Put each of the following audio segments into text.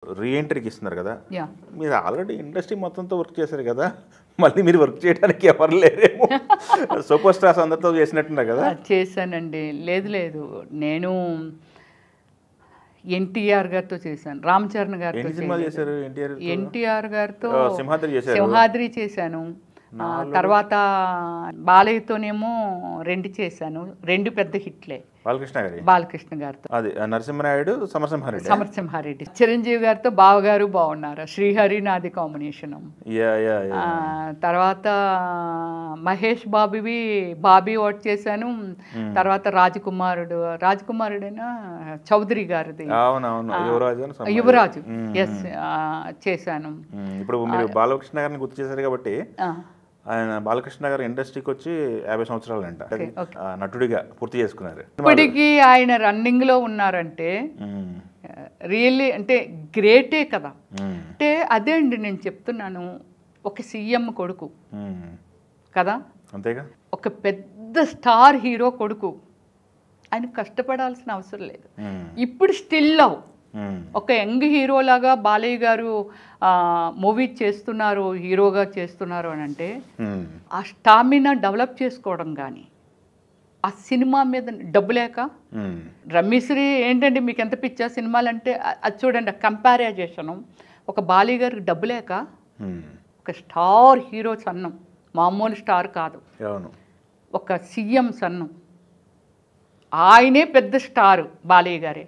రీఎంట్రీకి ఇస్తున్నారు కదా, యా మీరు ఆల్రెడీ ఇండస్ట్రీ మొత్తంతో వర్క్ చేశారు కదా, మళ్ళీ మీరు వర్క్ చేయడానికి ఎవరు లేరేమో. సూపర్ స్టార్స్ అందరితో చేసినట్టున్నారు కదా. చేశానండి. లేదు నేను ఎన్టీఆర్ గారితో చేశాను, రామ్ చరణ్ గారితో ఎన్ని సినిమాలు చేశారు? ఎన్టీఆర్ గారితో సింహాద్రి చేశారు. సింహాద్రి చేశాను. తర్వాత బాలయ్యతోనేమో 2 చేశాను, 2 పెద్ద హిట్లే. బాలకృష్ణ గారితో అది నరసింహనాయుడు, సమరసింహారెడ్డి. చిరంజీవి గారితో బావగారు బాగున్నారా, శ్రీహరి నాది కాంబినేషన్. తర్వాత మహేష్ బాబీ ఒకటి చేశాను. తర్వాత రాజకుమారుడైనా చౌదరి గారిది యువరాజు ఎస్ చేశాను. ఇప్పుడు మీరు బాలకృష్ణ గారిని గుర్తు చేశారు కాబట్టి, ఆయన బాలకృష్ణ గారు ఇండస్ట్రీకి వచ్చి 50 సంవత్సరాలు అంట నటుడిగా పూర్తి చేసుకున్నారు. ఇప్పటికీ ఆయన రన్నింగ్ లో ఉన్నారంటే రియల్లీ అంటే గ్రేటే కదా. అంటే అదే అండి నేను చెప్తున్నాను, ఒక సీఎం కొడుకు కదా, అంతేగా, ఒక పెద్ద స్టార్ హీరో కొడుకు, ఆయన కష్టపడాల్సిన అవసరం లేదు. ఇప్పుడు స్టిల్ లవ్ ఒక యంగ్ హీరోలాగా బాలయ్య గారు మూవీ చేస్తున్నారు, హీరోగా చేస్తున్నారు అని అంటే ఆ స్టామినా డెవలప్ చేసుకోవడం కానీ, ఆ సినిమా మీద డబ్బు లేక రమ్మిశ్రీ ఏంటంటే మీకు ఎంత పిచ్చా సినిమాలు అంటే అది చూడండి, కంపారిజేషను. ఒక బాలయ్య గారికి డబ్బు లేక ఒక స్టార్ హీరో సన్నం, మామూలు స్టార్ కాదు, ఒక సీఎం సన్నం, ఆయనే పెద్ద స్టారు బాలయ్య గారే.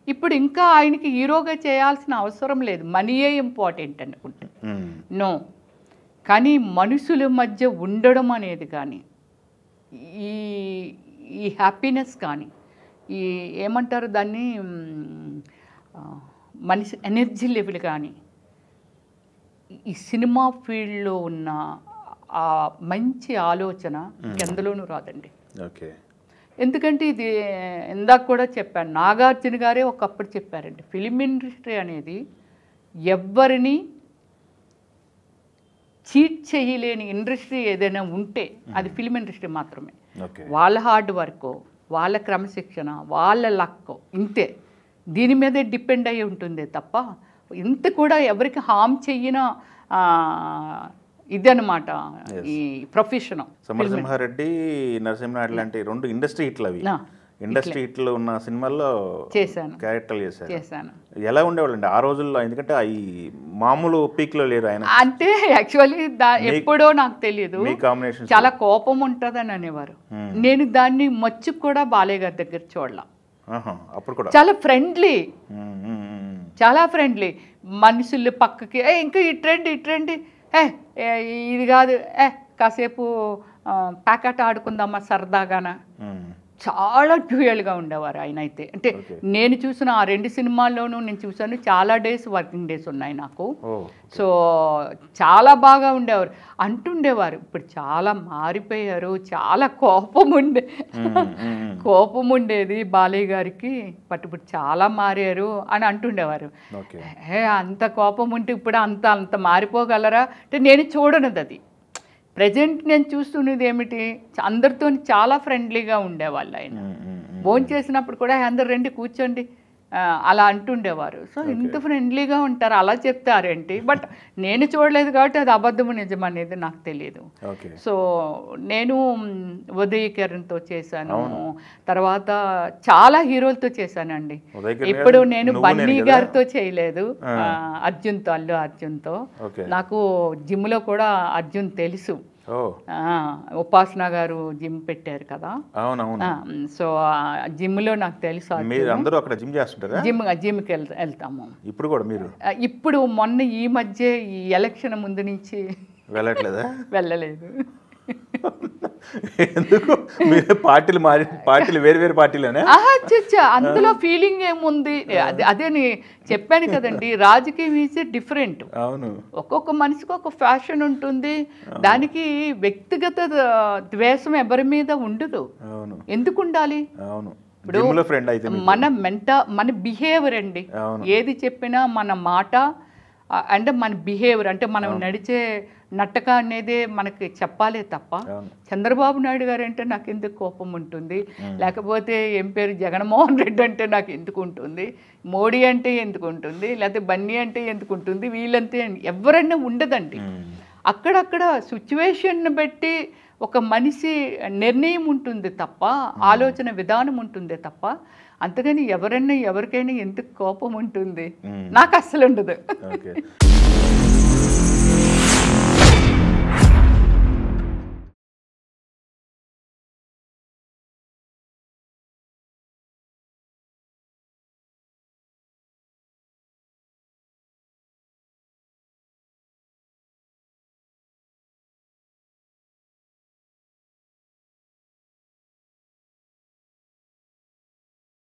ఇప్పుడు ఇంకా ఆయనకి హీరోగా చేయాల్సిన అవసరం లేదు, మనీయే ఇంపార్టెంట్ అనుకుంటే నో. కానీ మనుషుల మధ్య ఉండడం అనేది కానీ, ఈ హ్యాపీనెస్ కానీ, ఈ ఏమంటారు దాన్ని, మనిషి ఎనర్జీ లెవెల్ కానీ, ఈ సినిమా ఫీల్డ్లో ఉన్న ఆ మంచి ఆలోచన ఎందులోనూ రాదండి. ఓకే, ఎందుకంటే ఇది ఇందాక కూడా చెప్పాను, నాగార్జున గారే ఒకప్పుడు చెప్పారండి, ఫిలిం ఇండస్ట్రీ అనేది ఎవ్వరిని చీట్ చేయలేని ఇండస్ట్రీ ఏదైనా ఉంటే అది ఫిలిం ఇండస్ట్రీ మాత్రమే. వాళ్ళ హార్డ్ వర్క్, వాళ్ళ క్రమశిక్షణ, వాళ్ళ లక్, ఇంతే, దీని మీదే డిపెండ్ అయి ఉంటుంది తప్ప ఇంత కూడా ఎవరికి హామ్ చెయ్యిన ఇదనమాట ఈ ప్రొఫెషన్. సమరసింహారెడ్డి, నరసింహనాయుడు లాంటి 2 ఇండస్ట్రీ హిట్లు, అవి ఇండస్ట్రీ హిట్లు ఉన్న సినిమాల్లో చేశాను, క్యారెక్టర్లు చేశాను. ఎలా ఉండేవాళ్ళండి ఆ రోజుల్లో? ఎందుకంటే ఈ మామూలు పీక్ లో లేరు ఆయన. అంటే యాక్చువల్లీ ఎప్పుడో నాకు తెలియదు, చాలా కోపం ఉంటుందని అనేవారు. నేను దాన్ని మచ్చుకు కూడా బాలయ్య గారి దగ్గర చూడలా. అప్పుడు కూడా చాలా ఫ్రెండ్లీ, చాలా ఫ్రెండ్లీ. మనుషులు పక్కకి ఇంకా ఇట్రండి ఇది కాదు, కాసేపు ప్యాకెట్ ఆడుకుందామా సరదాగాన, చాలా డ్యూయల్గా ఉండేవారు ఆయన అయితే. అంటే నేను చూసిన ఆ 2 సినిమాల్లోనూ నేను చూసాను, చాలా డేస్ వర్కింగ్ డేస్ ఉన్నాయి నాకు. సో చాలా బాగా ఉండేవారు, అంటుండేవారు. ఇప్పుడు చాలా మారిపోయారు, చాలా కోపం ఉండేది బాలయ్య గారికి, బట్ ఇప్పుడు చాలా మారారు అని అంటుండేవారు. అంత కోపం ఉంటే ఇప్పుడు అంత మారిపోగలరా అంటే నేను చూడనది. అది ప్రజెంట్ నేను చూస్తున్నది ఏమిటి, అందరితో చాలా ఫ్రెండ్లీగా ఉండేవాళ్ళు. ఆయన భోజనం చేసినప్పుడు కూడా అందరు రండి కూర్చోండి అలా అంటుండేవారు. సో ఇంత ఫ్రెండ్లీగా ఉంటారు, అలా చెప్తారేంటి. బట్ నేను చూడలేదు కాబట్టి అది అబద్ధము నిజం అనేది నాకు తెలియదు. సో నేను ఉదయ్ కిరణ్తో చేశాను, తర్వాత చాలా హీరోలతో చేశానండి. ఇప్పుడు నేను బన్నీ గారితో చేయలేదు, అల్లు అర్జున్తో. నాకు జిమ్లో కూడా అర్జున్ తెలుసు, ఉపాసన గారు జిమ్ పెట్టారు కదా, సో జిమ్లో నాకు తెలుసు. జిమ్కి వెళ్తాము ఇప్పుడు కూడా. మీరు ఇప్పుడు మొన్న ఈ మధ్య ఈ ఎలక్షన్ ముందు నుంచి వెళ్ళలేదు. ఎందుకు? పార్టీలు వేరు పార్టీలేనా? అందులో ఫీలింగ్ ఏముంది, అదే చెప్పాను కదండి, రాజకీయం ఈజ్ డిఫరెంట్. అవును, ఒక్కొక్క మనిషికి ఒక ఫ్యాషన్ ఉంటుంది, దానికి వ్యక్తిగత ద్వేషం ఎవరి మీద ఉండదు. ఎందుకు ఉండాలి? ఇప్పుడు మన బిహేవియర్ అండి, ఏది చెప్పినా మన మాట అంటే మన బిహేవియర్, అంటే మనం నడిచే నట్టక అనేది మనకి చెప్పాలే తప్ప చంద్రబాబు నాయుడు గారు అంటే నాకు ఎందుకు కోపం ఉంటుంది, లేకపోతే ఏం పేరు జగన్మోహన్ రెడ్డి అంటే నాకు ఎందుకు ఉంటుంది, మోడీ అంటే ఎందుకు ఉంటుంది, లేకపోతే బన్నీ అంటే ఎందుకు ఉంటుంది, వీళ్ళంతే ఎవరైనా ఉండదండి. అక్కడక్కడ సిచ్యువేషన్ బట్టి ఒక మనిషి నిర్ణయం ఉంటుంది తప్ప, ఆలోచన విధానం ఉంటుంది తప్ప, అంతగాని ఎవరైనా ఎవరికైనా ఎందుకు కోపం ఉంటుంది నాకు అస్సలు ఉండదు.